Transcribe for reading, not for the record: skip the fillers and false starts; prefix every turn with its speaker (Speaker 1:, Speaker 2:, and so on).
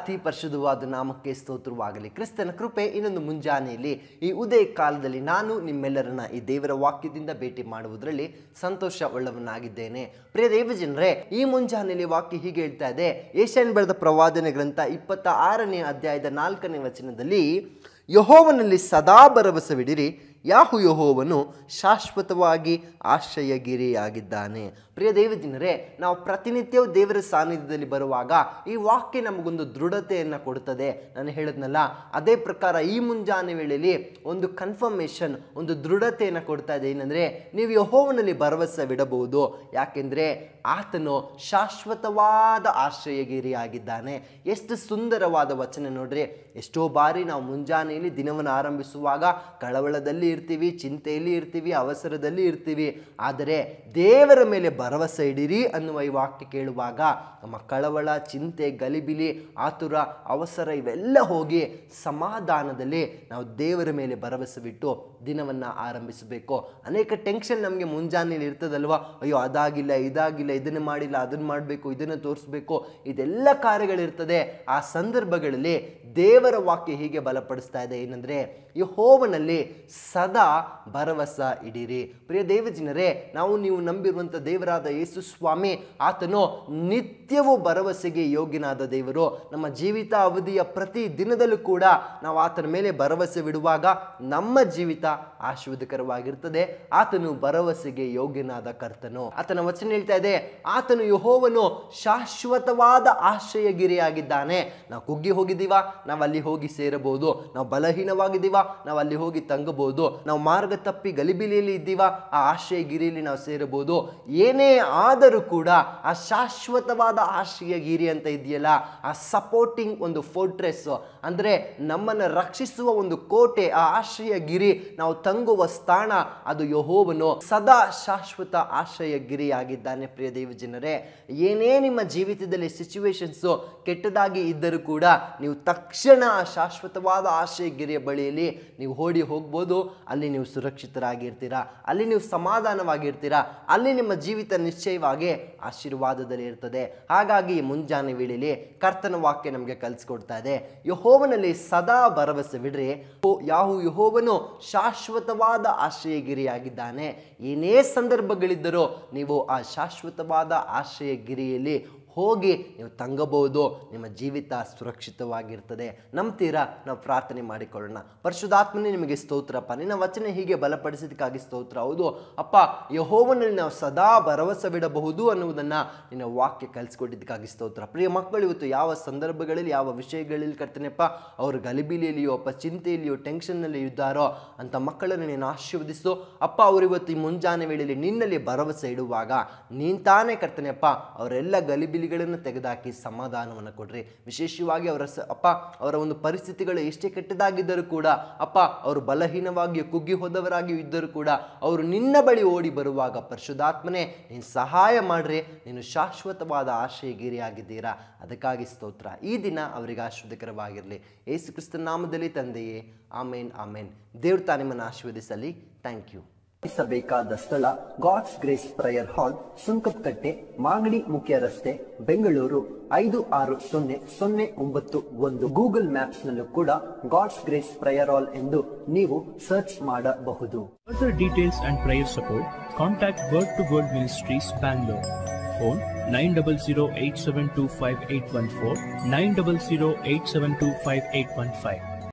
Speaker 1: ಅತಿ ಪರಿಶುದ್ಧವಾದ ನಾಮಕ್ಕೆ ಸ್ತೋತ್ರವಾಗಲಿ. ಕ್ರಿಸ್ತನ ಕೃಪೆ ಇನ್ನೊಂದು ಮುಂಜಾನೆಯಲ್ಲಿ ಈ ಉದಯ ಕಾಲದಲ್ಲಿ ನಾನು ನಿಮ್ಮೆಲ್ಲರನ್ನ ಈ ದೇವರ ವಾಕ್ಯದಿಂದ ಭೇಟಿ ಮಾಡುವುದರಲ್ಲಿ ಸಂತೋಷ ಉಳ್ಳವನಾಗಿದ್ದೇನೆ. ಪ್ರಿಯ ದೇವಜನರೇ, ಈ ಮುಂಜಾನೆಯಲ್ಲಿ ವಾಕ್ಯ ಹೀಗೆ ಹೇಳ್ತಾ ಇದೆ. ಯೆಶಾಯನು ಬರೆದ ಪ್ರವಾದನೆ ಗ್ರಂಥ 26ನೇ ಅಧ್ಯಾಯದ 4ನೇ ವಚನದಲ್ಲಿ, ಯೆಹೋವನಲ್ಲಿ ಸದಾ ಭರವಸವಿಡಿರಿ, ಯೆಹೋವನು ಶಾಶ್ವತವಾಗಿ ಆಶ್ರಯಗಿರಿಯಾಗಿದ್ದಾನೆ. ಪ್ರಿಯ ದೇವಜನರೇ, ನಾವು ಪ್ರತಿನಿತ್ಯವೂ ದೇವರ ಸಾನ್ನಿಧ್ಯದಲ್ಲಿ ಬರುವಾಗ ಈ ವಾಕ್ಯ ನಮಗೊಂದು ದೃಢತೆಯನ್ನು ಕೊಡುತ್ತದೆ. ನಾನು ಹೇಳಿದ್ನಲ್ಲ, ಅದೇ ಪ್ರಕಾರ ಈ ಮುಂಜಾನೆ ವೇಳೆಯಲ್ಲಿ ಒಂದು ಕನ್ಫರ್ಮೇಷನ್, ಒಂದು ದೃಢತೆಯನ್ನು ಕೊಡ್ತಾ ಇದೆ. ಏನಂದರೆ, ನೀವು ಯೆಹೋವನಲ್ಲಿ ಭರವಸವಿಡಬಹುದು. ಯಾಕೆಂದರೆ ಆತನು ಶಾಶ್ವತವಾದ ಆಶ್ರಯಗಿರಿಯಾಗಿದ್ದಾನೆ. ಎಷ್ಟು ಸುಂದರವಾದ ವಚನ ನೋಡ್ರಿ. ಎಷ್ಟೋ ಬಾರಿ ನಾವು ಮುಂಜಾನೆಯಲ್ಲಿ ದಿನವನ್ನು ಆರಂಭಿಸುವಾಗ ಕಳವಳದಲ್ಲಿ ಇರ್ತೀವಿ, ಚಿಂತೆಯಲ್ಲಿ ಇರ್ತೀವಿ, ಅವಸರದಲ್ಲಿ ಇರ್ತೀವಿ. ಆದರೆ ದೇವರ ಮೇಲೆ ಭರವಸೆ ಇಡಿರಿ ಅನ್ನುವ ಈ ವಾಕ್ಯ ಕೇಳುವಾಗ ನಮ್ಮ ಕಳವಳ, ಚಿಂತೆ, ಗಲಿಬಿಲಿ, ಆತುರ, ಅವಸರ ಇವೆಲ್ಲ ಹೋಗಿ ಸಮಾಧಾನದಲ್ಲಿ ನಾವು ದೇವರ ಮೇಲೆ ಭರವಸೆವಿಟ್ಟು ದಿನವನ್ನು ಆರಂಭಿಸಬೇಕು. ಅನೇಕ ಟೆನ್ಷನ್ ನಮಗೆ ಮುಂಜಾನೆಯಲ್ಲಿ ಇರ್ತದಲ್ವ. ಅಯ್ಯೋ ಅದಾಗಿಲ್ಲ, ಇದಾಗಿಲ್ಲ, ಇದನ್ನು ಮಾಡಿಲ್ಲ, ಅದನ್ನು ಮಾಡಬೇಕು, ಇದನ್ನು ತೋರಿಸ್ಬೇಕು, ಇದೆಲ್ಲ ಕಾರ್ಯಗಳಿರ್ತದೆ. ಆ ಸಂದರ್ಭಗಳಲ್ಲಿ ದೇವರ ವಾಕ್ಯ ಹೀಗೆ ಬಲಪಡಿಸ್ತಾ ಇದೆ. ಏನಂದರೆ, ಯೆಹೋವನಲ್ಲಿ ಸದಾ ಭರವಸೆ ಇಡಿರಿ. ಪ್ರಿಯ ದೇವಜನರೇ, ನೀವು ನಂಬಿರುವಂಥ ದೇವರಾದ ಯೇಸು ಸ್ವಾಮಿ, ಆತನು ನಿತ್ಯವೂ ಭರವಸೆಗೆ ಯೋಗ್ಯನಾದ ದೇವರು. ನಮ್ಮ ಜೀವಿತ ಅವಧಿಯ ಪ್ರತಿ ದಿನದಲ್ಲೂ ಕೂಡ ನಾವು ಆತನ ಮೇಲೆ ಭರವಸೆವಿಡುವಾಗ ನಮ್ಮ ಜೀವಿತ ಆಶೀರ್ವಾದಕರವಾಗಿರ್ತದೆ. ಆತನು ಭರವಸೆಗೆ ಯೋಗ್ಯನಾದ ಕರ್ತನು. ಆತನ ವಚನ ಹೇಳ್ತಾ ಇದೆ, ಆತನು ಯೆಹೋವನು ಶಾಶ್ವತವಾದ ಆಶ್ರಯಗಿರಿಯಾಗಿದ್ದಾನೆ. ನಾವು ಕುಗ್ಗಿ ಹೋಗಿದ್ದೀವ, ನಾವು ಅಲ್ಲಿ ಹೋಗಿ ಸೇರಬಹುದು. ನಾವು ಬಲಹೀನವಾಗಿದ್ದೀವ, ನಾವು ಅಲ್ಲಿ ಹೋಗಿ ತಂಗಬಹುದು. ನಾವು ಮಾರ್ಗ ತಪ್ಪಿ ಗಲಿಬಿಲಿಯಲ್ಲಿ ಇದ್ದೀವ, ಆ ಆಶ್ರಯಗಿರಿಯಲ್ಲಿ ನಾವು ಸೇರಬಹುದು. ಏನೇ ಆದರೂ ಕೂಡ ಆ ಶಾಶ್ವತವಾದ ಆಶ್ರಯಗಿರಿ ಅಂತ ಇದೆಯಲ್ಲ, ಆ ಸಪೋರ್ಟಿಂಗ್ ಒಂದು ಫೋರ್ಟ್ರೆಸ್, ಅಂದರೆ ನಮ್ಮನ್ನು ರಕ್ಷಿಸುವ ಒಂದು ಕೋಟೆ, ಆ ಆಶ್ರಯಗಿರಿ, ನಾವು ತಂಗುವ ಸ್ಥಾನ, ಅದು ಯೆಹೋವನು ಸದಾ ಶಾಶ್ವತ ಆಶ್ರಯಗಿರಿಯಾಗಿದ್ದಾನೆ. ಪ್ರಿಯ ದೇವಜನರೇ, ಏನೇ ನಿಮ್ಮ ಜೀವಿತದಲ್ಲಿ ಸಿಚುವೇಶನ್ಸ್ ಕೆಟ್ಟದಾಗಿ ಇದ್ದರೂ ಕೂಡ ನೀವು ತಕ್ಷಣ ಆ ಶಾಶ್ವತವಾದ ಆಶ್ರಯಗಿರಿಯ ಬಳಿಯಲ್ಲಿ ನೀವು ಓಡಿ ಹೋಗ್ಬೋದು. ಅಲ್ಲಿ ನೀವು ಸುರಕ್ಷಿತರಾಗಿರ್ತೀರಾ, ಅಲ್ಲಿ ನೀವು ಸಮಾಧಾನವಾಗಿರ್ತೀರಾ, ಅಲ್ಲಿ ನಿಮ್ಮ ಜೀವಿತ ನಿಶ್ಚಯವಾಗಿ ಆಶೀರ್ವಾದದಲ್ಲಿ ಇರ್ತದೆ. ಹಾಗಾಗಿ ಮುಂಜಾನೆ ವೇಳೆಯಲ್ಲಿ ಕರ್ತನ ವಾಕ್ಯ ನಮಗೆ ಕಲಿಸ್ಕೊಡ್ತಾ ಇದೆ, ಯೆಹೋವನಲ್ಲಿ ಸದಾ ಭರವಸೆವಿಡ್ರಿ, ಯೆಹೋವನು ಶಾಶ್ವತವಾದ ಆಶ್ರಯಗಿರಿಯಾಗಿದ್ದಾನೆ. ಏನೇ ಸಂದರ್ಭಗಳಿದ್ದರೂ ನೀವು ಆ ಶಾಶ್ವತವಾದ ಆಶ್ರಯಗಿರಿಯಲ್ಲಿ ಹೋಗಿ ನೀವು ತಂಗಬಹುದು. ನಿಮ್ಮ ಜೀವಿತ ಸುರಕ್ಷಿತವಾಗಿರ್ತದೆ. ನಂಬ್ತೀರಾ? ನಾವು ಪ್ರಾರ್ಥನೆ ಮಾಡಿಕೊಳ್ಳೋಣ. ಪರಿಶುದ್ಧಾತ್ಮನೇ, ನಿಮಗೆ ಸ್ತೋತ್ರಪ್ಪ. ನಿನ್ನ ವಚನ ಹೀಗೆ ಬಲಪಡಿಸಿದಕ್ಕಾಗಿ ಸ್ತೋತ್ರ. ಹೌದು ಅಪ್ಪ, ಯೆಹೋವನಲ್ಲಿ ನಾವು ಸದಾ ಭರವಸೆವಿಡಬಹುದು ಅನ್ನುವುದನ್ನು ನಿನ್ನ ವಾಕ್ಯ ಕಲಿಸ್ಕೊಟ್ಟಿದ್ದಕ್ಕಾಗಿ ಸ್ತೋತ್ರ. ಪ್ರಿಯ ಮಕ್ಕಳು, ಇವತ್ತು ಯಾವ ಸಂದರ್ಭಗಳಲ್ಲಿ, ಯಾವ ವಿಷಯಗಳಲ್ಲಿ ಕರ್ತನೆಪ್ಪ ಅವರು ಗಲಿಬಿಲಿಯಲ್ಲಿಯೋ ಅಪ್ಪ ಚಿಂತೆಯಲ್ಲಿಯೋ ಟೆನ್ಷನ್ನಲ್ಲಿ ಇದ್ದಾರೋ ಅಂತ ಮಕ್ಕಳನ್ನು ನೀನು ಆಶೀರ್ವದಿಸು ಅಪ್ಪ. ಅವರು ಇವತ್ತು ಈ ಮುಂಜಾನೆ ವೇಳೆಯಲ್ಲಿ ನಿನ್ನಲ್ಲಿ ಭರವಸೆ ಇಡುವಾಗ ನೀನು ತಾನೇ ಕರ್ತನೆಪ್ಪ ಅವರೆಲ್ಲ ಗಲಿಬಿಲಿಗಳನ್ನು ತೆಗೆದುಹಾಕಿ ಸಮಾಧಾನವನ್ನು ಕೊಡ್ರಿ. ವಿಶೇಷವಾಗಿ ಅವರ ಒಂದು ಪರಿಸ್ಥಿತಿಗಳು ಎಷ್ಟೇ ಕೆಟ್ಟದಾಗಿದ್ದರೂ ಕೂಡ ಅಪ್ಪ, ಅವರು ಬಲಹೀನವಾಗಿ ಕುಗ್ಗಿ ಹೋದವರಾಗಿ ಇದ್ದರೂ ಕೂಡ ಅವರು ನಿನ್ನ ಬಳಿ ಓಡಿ ಬರುವಾಗ ಪರಿಶುದ್ಧಾತ್ಮನೇ ನೀನು ಸಹಾಯ ಮಾಡ್ರಿ. ನೀನು ಶಾಶ್ವತವಾದ ಆಶ್ರಯಗಿರಿಯಾಗಿದ್ದೀರಾ. ಅದಕ್ಕಾಗಿ ಸ್ತೋತ್ರ. ಈ ದಿನ ಅವರಿಗೆ ಆಶೀರ್ವಾದಕರವಾಗಿರಲಿ. ಯೇಸು ಕ್ರಿಸ್ತನ ನಾಮದಲ್ಲಿ ತಂದೆಯೇ, ಆಮೇನ್, ಆಮೇನ್. ದೇವ್ರು ತಾನೇ ನಿಮ್ಮನ್ನು ಆಶೀರ್ವದಿಸಲಿ. Thank you. ಬೇಕಾದ ಸ್ಥಳ God's Grace prayer hall, Sunkadakatte, Magadi ಮುಖ್ಯ ರಸ್ತೆ, ಬೆಂಗಳೂರು 560091. ಗೂಗಲ್ ಮ್ಯಾಪ್ಸ್ ನಲ್ಲೂ ಕೂಡ ಗಾಡ್ಸ್ ಗ್ರೇಸ್ ಪ್ರೇಯರ್ ಹಾಲ್ ಎಂದು ನೀವು ಸರ್ಚ್ ಮಾಡಬಹುದು.
Speaker 2: Further details and prayer support, contact Word to Word Ministries, Bangalore. Phone 9008725814, 9008725815.